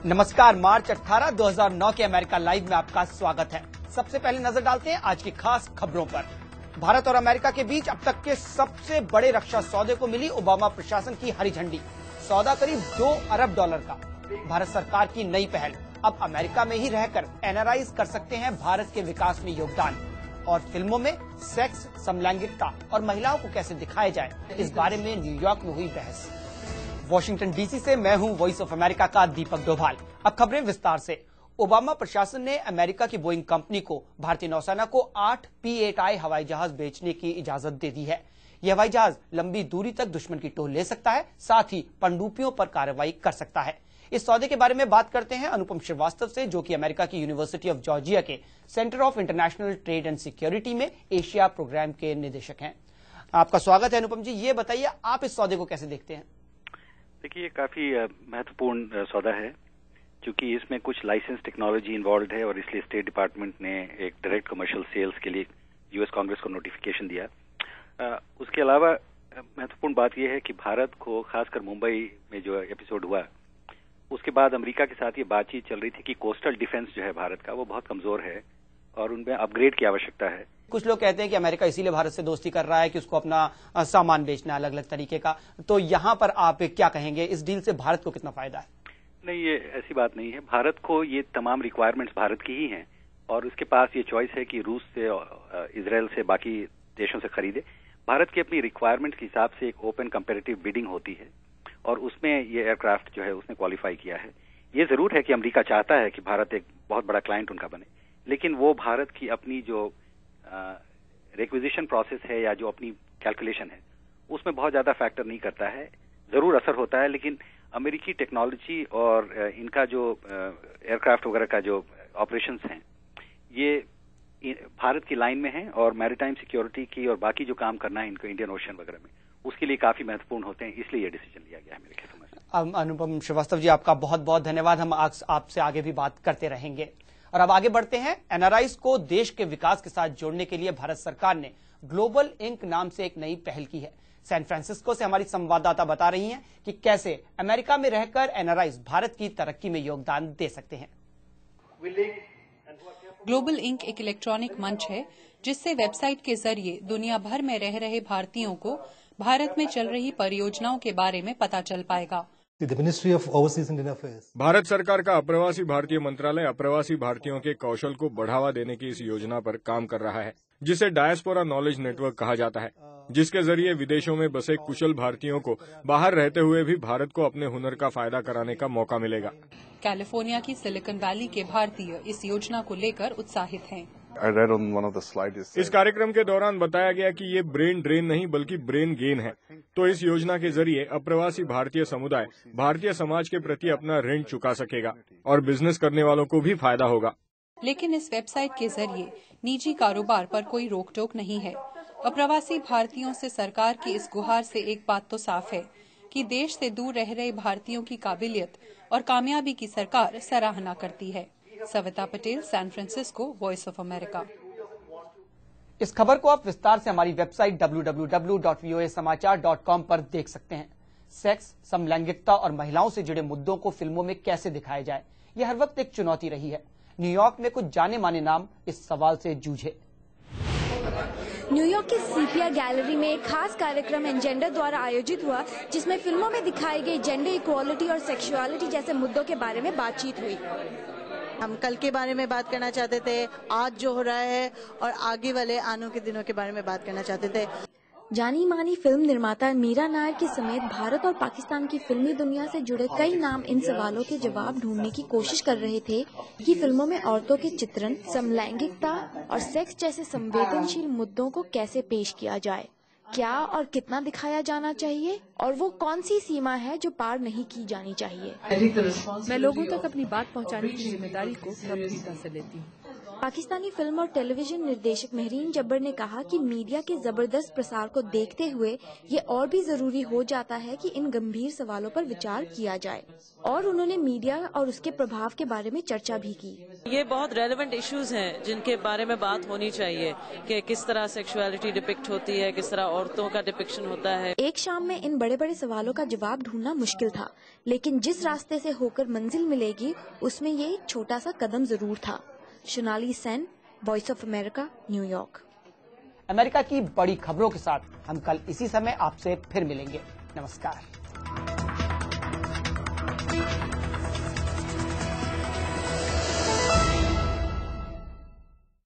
नमस्कार, मार्च 18, 2009 के America live में आपका स्वागत है। सबसे पहले नजर डालते हैं आज की खास खबरों पर। भारत और अमेरिका के बीच अब तक के सबसे बड़े रक्षा सौदे को मिली ओबामा प्रशासन की हरी झंडी। सौदा करीब $2 अरब का। भारत सरकार की नई पहल, अब अमेरिका में ही रहकर एनआरआईज कर सकते हैं भारत के विकास में योगदान। और फिल्मों में सेक्स, समलैंगिकता और महिलाओं को कैसे दिखाया जाए, इस बारे में न्यूयॉर्क में हुई बहस। वॉशिंगटन डीसी से मैं हूं वॉइस ऑफ अमेरिका का दीपक डोभाल। अब खबरें विस्तार से। ओबामा प्रशासन ने अमेरिका की बोइंग कंपनी को भारतीय नौसेना को 8 P-8I हवाई जहाज बेचने की इजाजत दे दी है। यह हवाई जहाज लंबी दूरी तक दुश्मन की टोह ले सकता है, साथ ही पनडुब्बियों पर कार्रवाई कर सकता है। इस सौदे के बारे में बात करते हैं अनुपम श्रीवास्तव से, जो कि अमेरिका की यूनिवर्सिटी ऑफ जॉर्जिया के centre of international trade and security में एशिया प्रोग्राम के निदेशक हैं। आपका स्वागत है अनुपम जी। ये बताइए, आप इस सौदे को कैसे देखते हैं? देखिए, ये काफी महत्वपूर्ण सौदा है, क्योंकि इसमें कुछ लाइसेंस टेक्नोलॉजी इन्वॉल्व है और इसलिए स्टेट डिपार्टमेंट ने एक डायरेक्ट कमर्शियल सेल्स के लिए यूएस कांग्रेस को नोटिफिकेशन दिया। उसके अलावा महत्वपूर्ण बात यह है कि भारत को, खासकर मुंबई में जो एपिसोड हुआ, उसके बाद अमेरिका के साथ ये बातचीत चल रही थी कि कोस्टल डिफेंस जो है भारत का, वो बहुत कमजोर है और उनमें अपग्रेड की आवश्यकता है। कुछ लोग कहते हैं कि अमेरिका इसीलिए भारत से दोस्ती कर रहा है कि उसको अपना सामान बेचना है अलग अलग तरीके का। तो यहाँ पर आप क्या कहेंगे, इस डील से भारत को कितना फायदा है? नहीं, ये ऐसी बात नहीं है। भारत को ये तमाम रिक्वायरमेंट्स भारत की ही हैं और उसके पास ये चॉइस है कि रूस से, इजराइल से, बाकी देशों से खरीदे। भारत की अपनी रिक्वायरमेंट के हिसाब से एक ओपन कंपेरेटिव बिडिंग होती है और उसमें ये एयरक्राफ्ट जो है उसने क्वालिफाई किया है। ये जरूर है कि अमेरिका चाहता है कि भारत एक बहुत बड़ा क्लाइंट उनका बने, लेकिन वो भारत की अपनी जो रिक्विजिशन प्रोसेस है या जो अपनी कैलकुलेशन है उसमें बहुत ज्यादा फैक्टर नहीं करता है। जरूर असर होता है, लेकिन अमेरिकी टेक्नोलॉजी और इनका जो एयरक्राफ्ट वगैरह का जो ऑपरेशंस हैं, ये भारत की लाइन में है और मैरीटाइम सिक्योरिटी की और बाकी जो काम करना है इनको इंडियन ओशन वगैरह में, उसके लिए काफी महत्वपूर्ण होते हैं। इसलिए ये डिसीजन लिया गया है मेरे ख्याल में। अनुपम श्रीवास्तव जी, आपका बहुत बहुत धन्यवाद। हम आपसे आगे भी बात करते रहेंगे। और अब आगे बढ़ते हैं। एनआरआईज को देश के विकास के साथ जोड़ने के लिए भारत सरकार ने ग्लोबल इंक नाम से एक नई पहल की है। सैन फ्रांसिस्को से हमारी संवाददाता बता रही हैं कि कैसे अमेरिका में रहकर एनआरआईज भारत की तरक्की में योगदान दे सकते हैं। ग्लोबल इंक एक इलेक्ट्रॉनिक मंच है जिससे वेबसाइट के जरिए दुनिया भर में रह रहे भारतीयों को भारत में चल रही परियोजनाओं के बारे में पता चल पाएगा। भारत सरकार का अप्रवासी भारतीय मंत्रालय अप्रवासी भारतीयों के कौशल को बढ़ावा देने की इस योजना पर काम कर रहा है, जिसे डायस्पोरा नॉलेज नेटवर्क कहा जाता है, जिसके जरिए विदेशों में बसे कुशल भारतीयों को बाहर रहते हुए भी भारत को अपने हुनर का फायदा कराने का मौका मिलेगा। कैलिफोर्निया की सिलिकॉन वैली के भारतीय इस योजना को लेकर उत्साहित हैं। इस कार्यक्रम के दौरान बताया गया कि ये ब्रेन ड्रेन नहीं बल्कि ब्रेन गेन है। तो इस योजना के जरिए अप्रवासी भारतीय समुदाय भारतीय समाज के प्रति अपना ऋण चुका सकेगा और बिजनेस करने वालों को भी फायदा होगा। लेकिन इस वेबसाइट के जरिए निजी कारोबार पर कोई रोक टोक नहीं है। अप्रवासी भारतीयों से सरकार की इस गुहार से एक बात तो साफ है कि देश से दूर रह रहे भारतीयों की काबिलियत और कामयाबी की सरकार सराहना करती है। Savita Patel, San Francisco, Voice of America. इस खबर को आप विस्तार से हमारी वेबसाइट www.voasamachaar.com पर देख सकते हैं। सेक्स, समलैंगिकता और महिलाओं से जुड़े मुद्दों को फिल्मों में कैसे दिखाया जाए, यह हर वक्त एक चुनौती रही है। न्यूयॉर्क में कुछ जाने माने नाम इस सवाल से जूझे। न्यूयॉर्क की सीपिया गैलरी में एक खास कार्यक्रम एनजेंडर द्वारा आयोजित हुआ, जिसमें फिल्मों में दिखाई गई जेंडर इक्वालिटी और सेक्सुअलिटी जैसे मुद्दों के बारे में बातचीत हुई। हम कल के बारे में बात करना चाहते थे, आज जो हो रहा है और आगे वाले आने के दिनों के बारे में बात करना चाहते थे। जानी मानी फिल्म निर्माता मीरा नायर के समेत भारत और पाकिस्तान की फिल्मी दुनिया से जुड़े कई नाम इन सवालों के जवाब ढूंढने की कोशिश कर रहे थे कि फिल्मों में औरतों के चित्रण, समलैंगिकता और सेक्स जैसे संवेदनशील मुद्दों को कैसे पेश किया जाए, क्या और कितना दिखाया जाना चाहिए और वो कौन सी सीमा है जो पार नहीं की जानी चाहिए। मैं लोगों तक अपनी बात पहुंचाने की जिम्मेदारी को गंभीरता से लेती हूँ। पाकिस्तानी फिल्म और टेलीविजन निर्देशक महरीन जब्बर ने कहा कि मीडिया के जबरदस्त प्रसार को देखते हुए ये और भी जरूरी हो जाता है कि इन गंभीर सवालों पर विचार किया जाए। और उन्होंने मीडिया और उसके प्रभाव के बारे में चर्चा भी की। ये बहुत रेलेवेंट इश्यूज हैं जिनके बारे में बात होनी चाहिए कि किस तरह सेक्सुअलिटी डिपिक्ट होती है, किस तरह औरतों का डिपिक्शन होता है। एक शाम में इन बड़े बड़े सवालों का जवाब ढूंढना मुश्किल था, लेकिन जिस रास्ते से होकर मंजिल मिलेगी उसमें ये एक छोटा सा कदम जरूर था। Sonali Sen, voice of America, New York. America की बड़ी खबरों के साथ हम कल इसी समय आपसे फिर मिलेंगे। नमस्कार।